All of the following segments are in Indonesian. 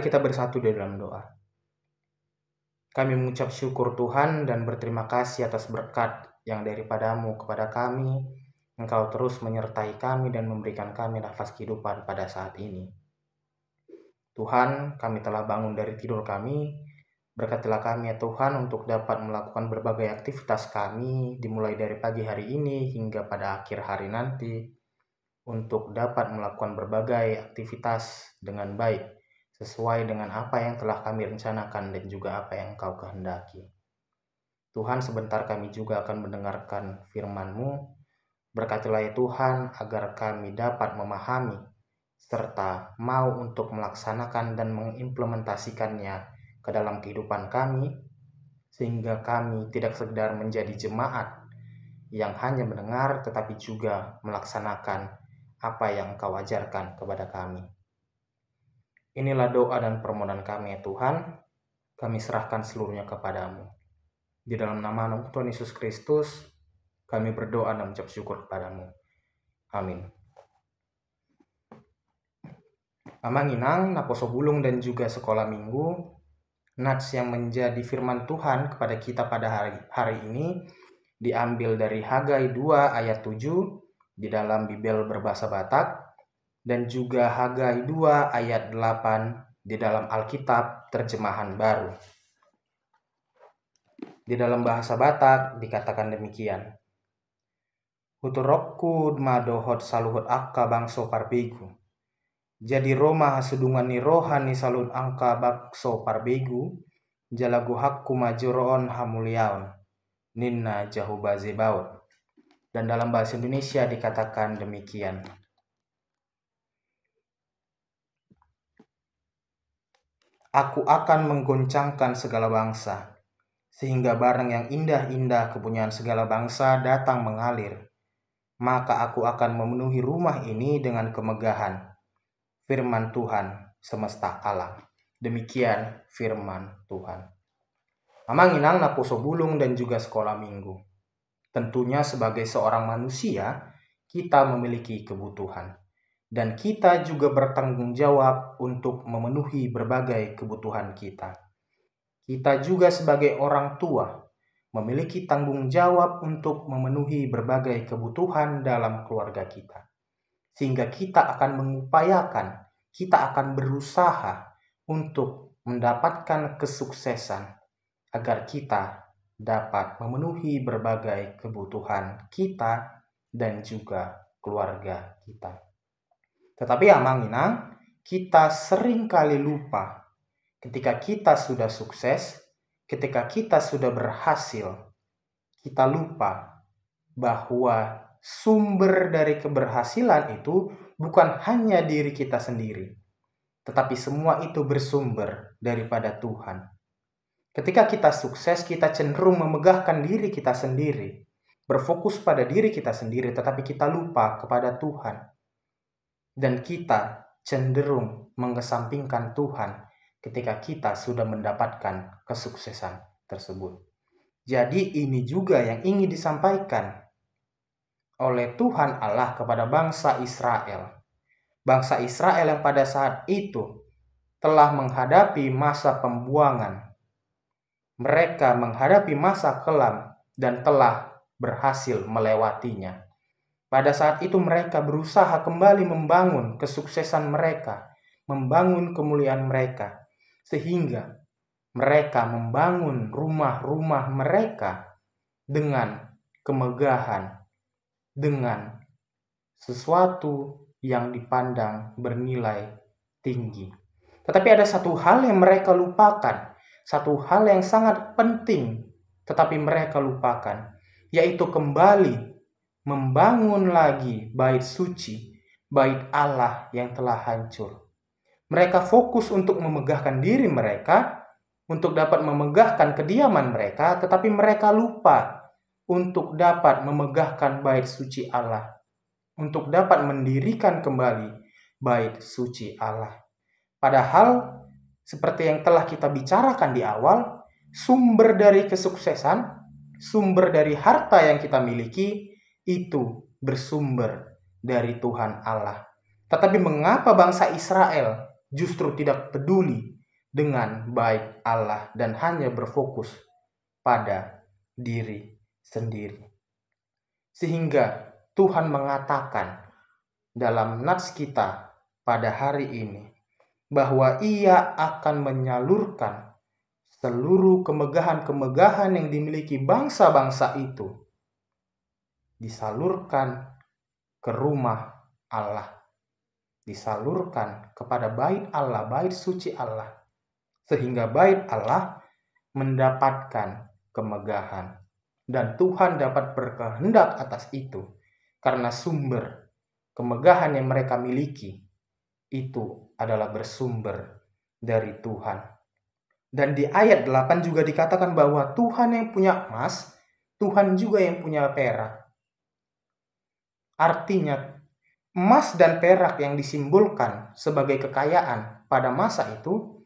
kita bersatu di dalam doa. Kami mengucap syukur Tuhan dan berterima kasih atas berkat yang daripada-Mu kepada kami. Engkau terus menyertai kami dan memberikan kami nafas kehidupan pada saat ini. Tuhan, kami telah bangun dari tidur kami. Berkatilah kami ya Tuhan untuk dapat melakukan berbagai aktivitas kami dimulai dari pagi hari ini hingga pada akhir hari nanti, untuk dapat melakukan berbagai aktivitas dengan baik sesuai dengan apa yang telah kami rencanakan dan juga apa yang Engkau kehendaki. Tuhan, sebentar kami juga akan mendengarkan firman-Mu. Berkatilah ya Tuhan agar kami dapat memahami serta mau untuk melaksanakan dan mengimplementasikannya ke dalam kehidupan kami, sehingga kami tidak sekedar menjadi jemaat yang hanya mendengar tetapi juga melaksanakan apa yang Engkau ajarkan kepada kami. Inilah doa dan permohonan kami ya Tuhan, kami serahkan seluruhnya kepadamu. Di dalam nama Tuhan Yesus Kristus, kami berdoa dan mengucap syukur kepadamu. Amin. Amanginang, naposo bulung dan juga sekolah minggu, nats yang menjadi firman Tuhan kepada kita pada hari ini diambil dari Hagai 2 ayat 7 di dalam Bible berbahasa Batak, dan juga Hagai 2 ayat 8 di dalam Alkitab terjemahan baru. Di dalam bahasa Batak dikatakan demikian. Huturokku madohot saluhut akka bangso parbegu. Jadi Roma hasudungan ni rohani salun angka bakso parbegu. Jalagu hakku majuroon hamuliaon. Ninna jahubazebaut. Dan dalam bahasa Indonesia dikatakan demikian. Aku akan menggoncangkan segala bangsa, sehingga barang yang indah-indah kepunyaan segala bangsa datang mengalir. Maka aku akan memenuhi rumah ini dengan kemegahan. Firman Tuhan semesta alam. Demikian firman Tuhan. Amanginang naposo bulung dan juga sekolah minggu. Tentunya sebagai seorang manusia, kita memiliki kebutuhan. Dan kita juga bertanggung jawab untuk memenuhi berbagai kebutuhan kita. Kita juga sebagai orang tua memiliki tanggung jawab untuk memenuhi berbagai kebutuhan dalam keluarga kita. Sehingga kita akan mengupayakan, kita akan berusaha untuk mendapatkan kesuksesan agar kita dapat memenuhi berbagai kebutuhan kita dan juga keluarga kita. Tetapi amanginang, kita sering kali lupa ketika kita sudah sukses, ketika kita sudah berhasil, kita lupa bahwa sumber dari keberhasilan itu bukan hanya diri kita sendiri, tetapi semua itu bersumber daripada Tuhan. Ketika kita sukses, kita cenderung memegahkan diri kita sendiri, berfokus pada diri kita sendiri, tetapi kita lupa kepada Tuhan. Dan kita cenderung mengesampingkan Tuhan ketika kita sudah mendapatkan kesuksesan tersebut. Jadi ini juga yang ingin disampaikan oleh Tuhan Allah kepada bangsa Israel. Bangsa Israel yang pada saat itu telah menghadapi masa pembuangan. Mereka menghadapi masa kelam dan telah berhasil melewatinya. Pada saat itu mereka berusaha kembali membangun kesuksesan mereka, membangun kemuliaan mereka, sehingga mereka membangun rumah-rumah mereka dengan kemegahan, dengan sesuatu yang dipandang bernilai tinggi. Tetapi ada satu hal yang mereka lupakan, satu hal yang sangat penting, tetapi mereka lupakan, yaitu kembali membangun lagi bait suci, bait Allah yang telah hancur. Mereka fokus untuk memegahkan diri mereka, untuk dapat memegahkan kediaman mereka, tetapi mereka lupa untuk dapat memegahkan bait suci Allah, untuk dapat mendirikan kembali bait suci Allah. Padahal, seperti yang telah kita bicarakan di awal, sumber dari kesuksesan, sumber dari harta yang kita miliki, itu bersumber dari Tuhan Allah. Tetapi mengapa bangsa Israel justru tidak peduli dengan baik Allah dan hanya berfokus pada diri sendiri. Sehingga Tuhan mengatakan dalam nats kita pada hari ini bahwa Ia akan menyalurkan seluruh kemegahan-kemegahan yang dimiliki bangsa-bangsa itu disalurkan ke rumah Allah, disalurkan kepada bait Allah, bait suci Allah, sehingga bait Allah mendapatkan kemegahan. Dan Tuhan dapat berkehendak atas itu, karena sumber kemegahan yang mereka miliki itu adalah bersumber dari Tuhan. Dan di ayat 8 juga dikatakan bahwa Tuhan yang punya emas, Tuhan juga yang punya perak. Artinya, emas dan perak yang disimbolkan sebagai kekayaan pada masa itu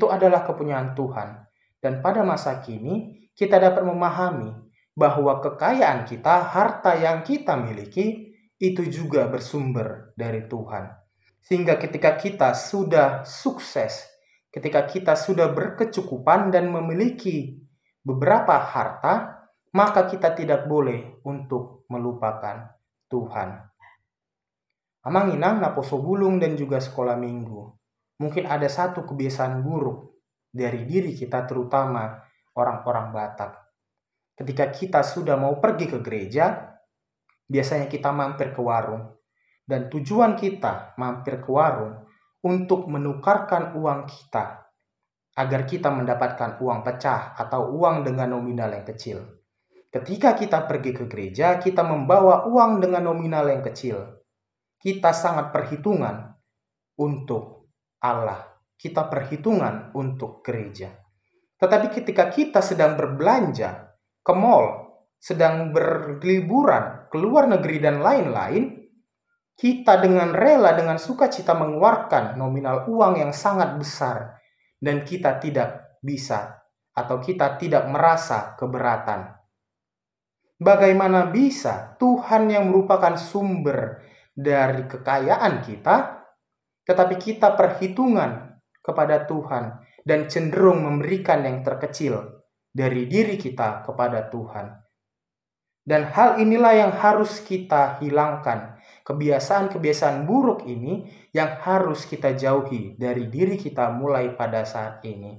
adalah kepunyaan Tuhan. Dan pada masa kini, kita dapat memahami bahwa kekayaan kita, harta yang kita miliki, itu juga bersumber dari Tuhan. Sehingga ketika kita sudah sukses, ketika kita sudah berkecukupan dan memiliki beberapa harta, maka kita tidak boleh untuk melupakan Tuhan. Amanginang naposo bulung dan juga sekolah minggu. Mungkin ada satu kebiasaan buruk dari diri kita, terutama orang-orang Batak. Ketika kita sudah mau pergi ke gereja, biasanya kita mampir ke warung. Dan tujuan kita mampir ke warung untuk menukarkan uang kita, agar kita mendapatkan uang pecah atau uang dengan nominal yang kecil. Ketika kita pergi ke gereja, kita membawa uang dengan nominal yang kecil. Kita sangat perhitungan untuk Allah. Kita perhitungan untuk gereja. Tetapi ketika kita sedang berbelanja ke mall, sedang berliburan ke luar negeri dan lain-lain, kita dengan rela, dengan sukacita mengeluarkan nominal uang yang sangat besar. Dan kita tidak bisa atau kita tidak merasa keberatan. Bagaimana bisa Tuhan yang merupakan sumber dari kekayaan kita, tetapi kita perhitungan kepada Tuhan dan cenderung memberikan yang terkecil dari diri kita kepada Tuhan. Dan hal inilah yang harus kita hilangkan. Kebiasaan-kebiasaan buruk ini yang harus kita jauhi dari diri kita mulai pada saat ini.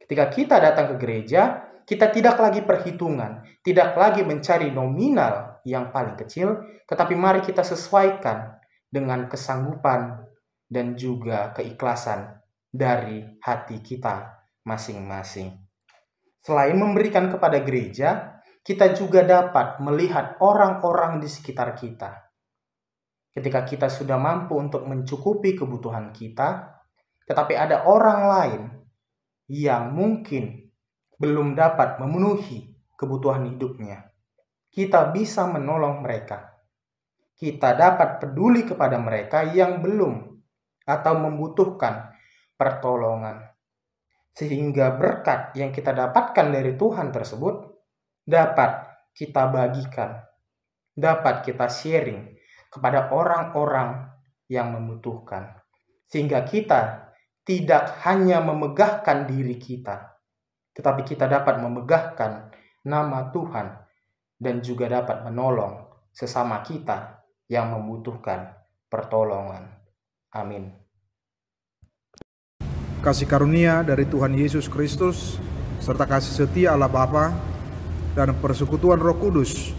Ketika kita datang ke gereja, kita tidak lagi perhitungan, tidak lagi mencari nominal yang paling kecil, tetapi mari kita sesuaikan dengan kesanggupan dan juga keikhlasan dari hati kita masing-masing. Selain memberikan kepada gereja, kita juga dapat melihat orang-orang di sekitar kita. Ketika kita sudah mampu untuk mencukupi kebutuhan kita, tetapi ada orang lain yang mungkin belum dapat memenuhi kebutuhan hidupnya, kita bisa menolong mereka. Kita dapat peduli kepada mereka yang belum atau membutuhkan pertolongan. Sehingga berkat yang kita dapatkan dari Tuhan tersebut dapat kita bagikan, dapat kita sharing kepada orang-orang yang membutuhkan. Sehingga kita tidak hanya memegahkan diri kita, tetapi kita dapat memegahkan nama Tuhan dan juga dapat menolong sesama kita yang membutuhkan pertolongan. Amin. Kasih karunia dari Tuhan Yesus Kristus serta kasih setia Allah Bapa dan persekutuan Roh Kudus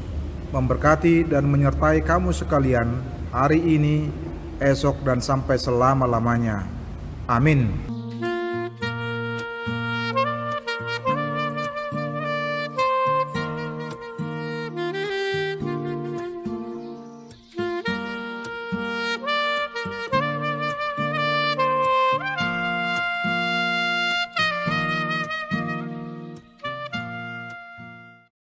memberkati dan menyertai kamu sekalian hari ini, esok, dan sampai selama-lamanya. Amin.